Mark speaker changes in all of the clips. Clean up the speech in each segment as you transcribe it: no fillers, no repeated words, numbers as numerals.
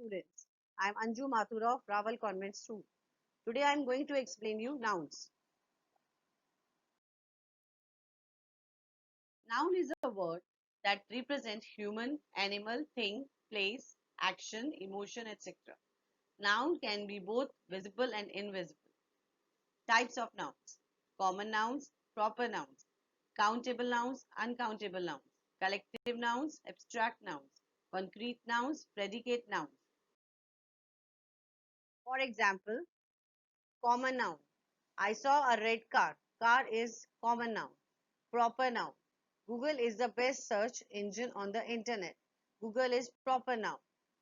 Speaker 1: students. I am Anju Mathura of Raval Convent School. Today I am going to explain you nouns. Noun is a word that represents human, animal, thing, place, action, emotion, etc. Noun can be both visible and invisible. Types of nouns. Common nouns, proper nouns, countable nouns, uncountable nouns, collective nouns, abstract nouns, concrete nouns, predicate nouns. For example, common noun. I saw a red car. Car is common noun. Proper noun. Google is the best search engine on the internet. Google is proper noun.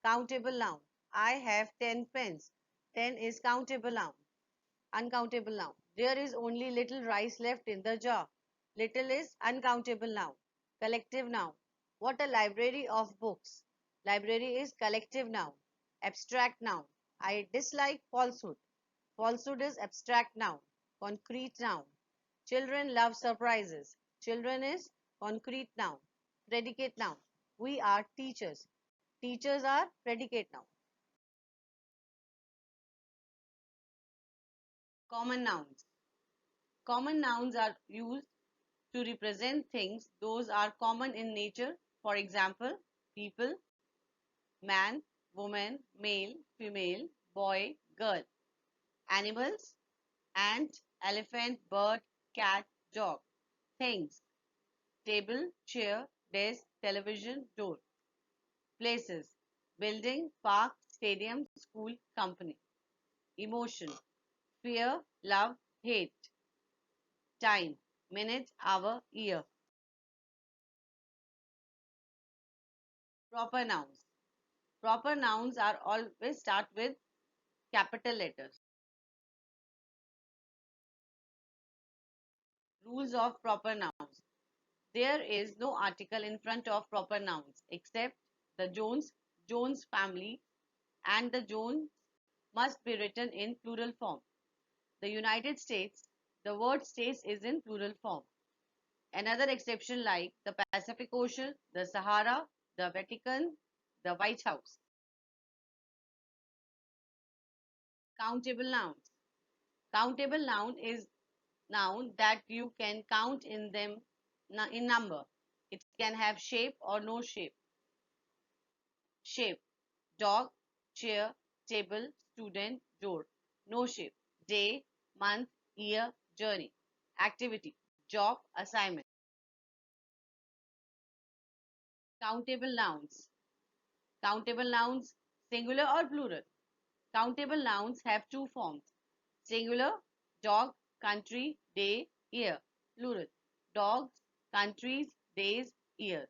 Speaker 1: Countable noun. I have 10 pens. 10 is countable noun. Uncountable noun. There is only little rice left in the jar. Little is uncountable noun. Collective noun. What a library of books. Library is collective noun. Abstract noun. I dislike falsehood. Falsehood is abstract noun. Concrete noun. Children love surprises. Children is concrete noun. Predicate noun. We are teachers. Teachers are predicate noun. Common nouns. Common nouns are used to represent things those are common in nature. For example, people, man, woman, male, female, boy, girl. Animals, ant, elephant, bird, cat, dog. Things, table, chair, desk, television, door. Places, building, park, stadium, school, company. Emotion, fear, love, hate. Time, minute, hour, year. Proper nouns. Proper nouns are always start with capital letters. Rules of proper nouns. There is no article in front of proper nouns except the Jones, Jones family, and the Jones must be written in plural form. The United States, the word states is in plural form. Another exception like the Pacific Ocean, the Sahara, the Vatican, the White House. Countable nouns. Countable noun is noun that you can count in them in number. It can have shape or no shape. Shape: dog, chair, table, student, door. No shape: day, month, year, journey. Activity: job, assignment. Countable nouns. Countable nouns, singular or plural. Countable nouns have two forms. Singular: dog, country, day, year. Plural: dogs, countries, days, years.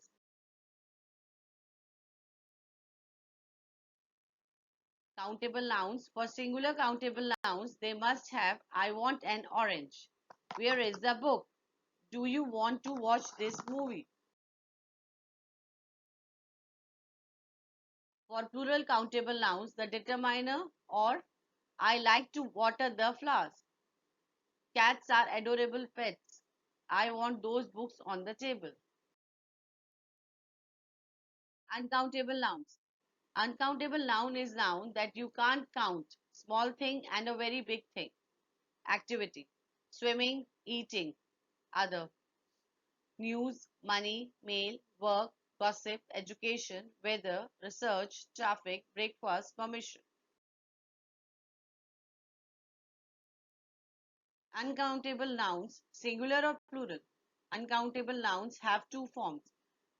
Speaker 1: Countable nouns. For singular countable nouns, they must have I want an orange. Where is the book? Do you want to watch this movie? For plural countable nouns, the determiner or I like to water the flowers. Cats are adorable pets. I want those books on the table. Uncountable nouns. Uncountable noun is noun that you can't count. Small thing and a very big thing. Activity: swimming, eating. Other: news, money, mail, work, gossip, education, weather, research, traffic, breakfast, permission. Uncountable nouns, singular or plural. Uncountable nouns have two forms.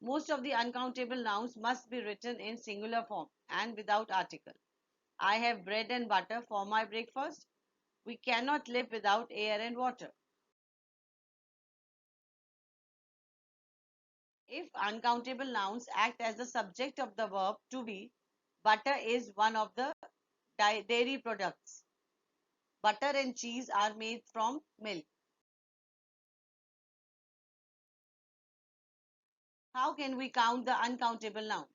Speaker 1: Most of the uncountable nouns must be written in singular form and without article. I have bread and butter for my breakfast. We cannot live without air and water. If uncountable nouns act as the subject of the verb to be, butter is one of the dairy products. Butter and cheese are made from milk. How can we count the uncountable nouns?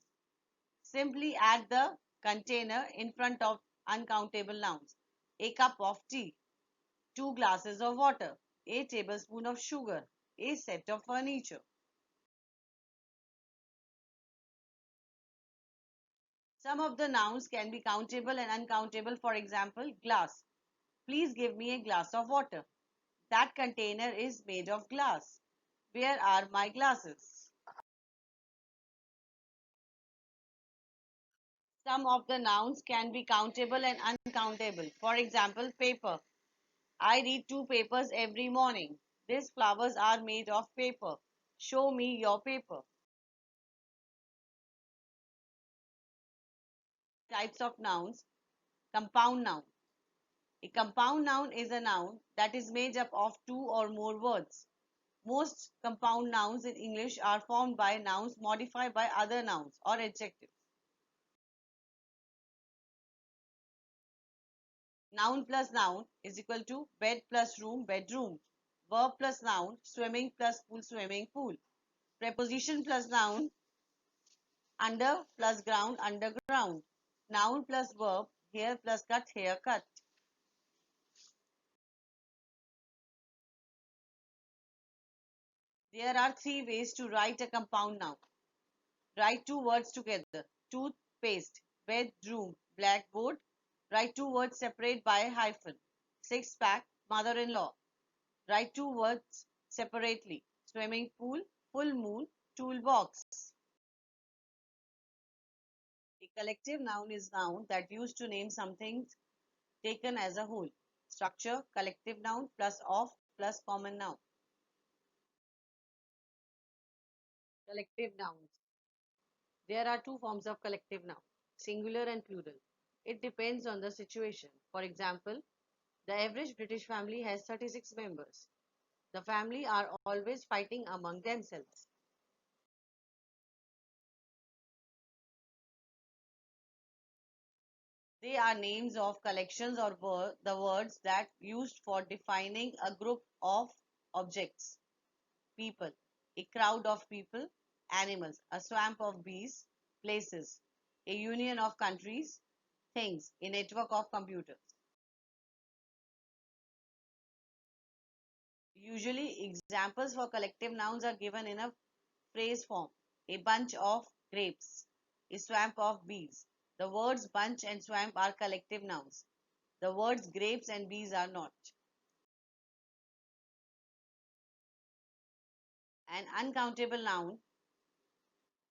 Speaker 1: Simply add the container in front of uncountable nouns. A cup of tea, 2 glasses of water, a tablespoon of sugar, a set of furniture. Some of the nouns can be countable and uncountable. For example, glass. Please give me a glass of water. That container is made of glass. Where are my glasses? Some of the nouns can be countable and uncountable. For example, paper. I read 2 papers every morning. These flowers are made of paper. Show me your paper. Types of nouns. Compound noun. A compound noun is a noun that is made up of 2 or more words. Most compound nouns in English are formed by nouns modified by other nouns or adjectives. Noun plus noun is equal to bed plus room, bedroom. Verb plus noun, swimming plus pool, swimming pool. Preposition plus noun, under plus ground, underground. Noun plus verb, hair plus cut, haircut. There are 3 ways to write a compound noun. Write 2 words together. Toothpaste, bedroom, blackboard. Write 2 words separate by a hyphen. Six-pack, mother-in-law. Write 2 words separately. Swimming pool, full moon, toolbox. A collective noun is noun that used to name something taken as a whole. Structure, collective noun plus of plus common noun. Collective nouns. There are 2 forms of collective noun, singular and plural. It depends on the situation. For example, the average British family has 36 members. The family are always fighting among themselves. They are names of collections or the words that used for defining a group of objects, people, a crowd of people, animals, a swamp of bees, places, a union of countries, things, a network of computers. Usually, examples for collective nouns are given in a phrase form. A bunch of grapes, a swamp of bees. The words bunch and swamp are collective nouns. The words grapes and bees are not. An uncountable noun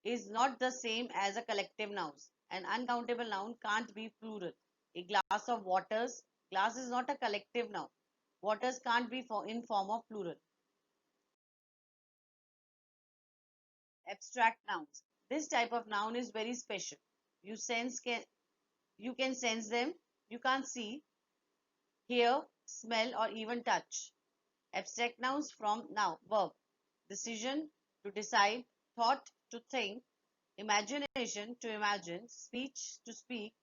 Speaker 1: is not the same as a collective noun. An uncountable noun can't be plural. A glass of waters. Glass is not a collective noun. Waters can't be in form of plural. Abstract nouns. This type of noun is very special. You can sense them. You can't see, hear, smell, or even touch. Abstract nouns from now verb. Decision to decide, thought to think, imagination to imagine, speech to speak,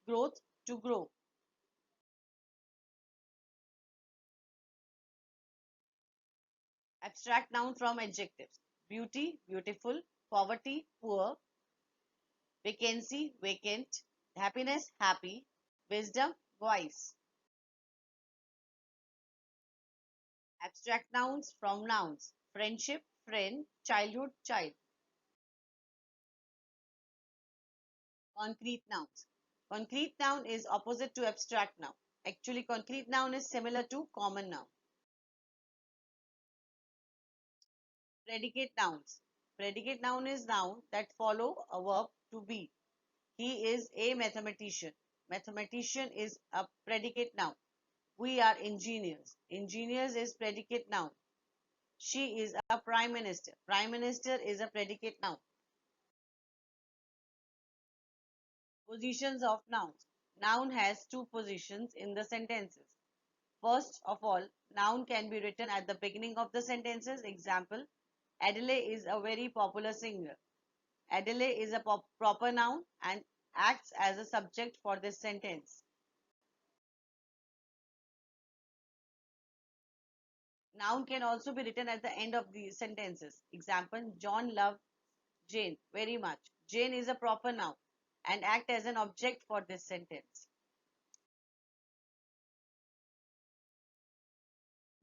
Speaker 1: growth to grow. Abstract noun from adjectives. Beauty, beautiful, poverty, poor, vacancy, vacant, happiness, happy, wisdom, wise. Abstract nouns from nouns. Friendship, friend, childhood, child. Concrete nouns. Concrete noun is opposite to abstract noun. Actually, concrete noun is similar to common noun. Predicate nouns. Predicate noun is noun that follow a verb to be. He is a mathematician. Mathematician is a predicate noun. We are engineers. Engineers is predicate noun. She is a prime minister. Prime minister is a predicate noun. Positions of nouns. Noun has 2 positions in the sentences. First of all, noun can be written at the beginning of the sentences. Example, Adele is a very popular singer. Adele is a proper noun and acts as a subject for this sentence. Noun can also be written at the end of the sentences. Example, John loves Jane very much. Jane is a proper noun and act as an object for this sentence.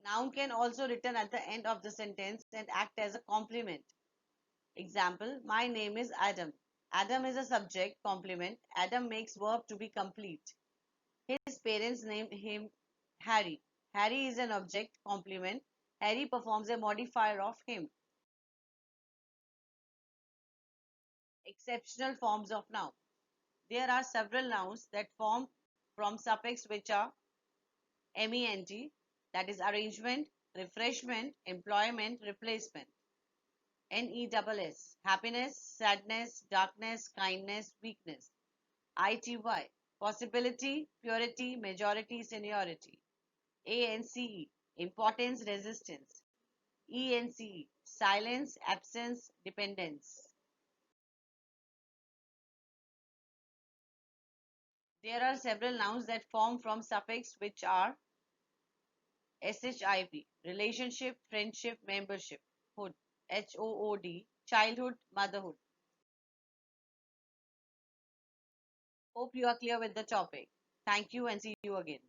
Speaker 1: Noun can also written at the end of the sentence and act as a complement. Example, my name is Adam. Adam is a subject, complement. Adam makes verb to be complete. His parents named him Harry. Harry is an object, complement. Harry performs a modifier of him. Exceptional forms of noun. There are several nouns that form from suffix which are ment, that is arrangement, refreshment, employment, replacement. NESS, happiness, sadness, darkness, kindness, weakness. ITY, possibility, purity, majority, seniority. ANCE, importance, resistance. ENCE, silence, absence, dependence. There are several nouns that form from suffix which are SHIP, relationship, friendship, membership. Hood, HOOD, childhood, motherhood. Hope you are clear with the topic. Thank you and see you again.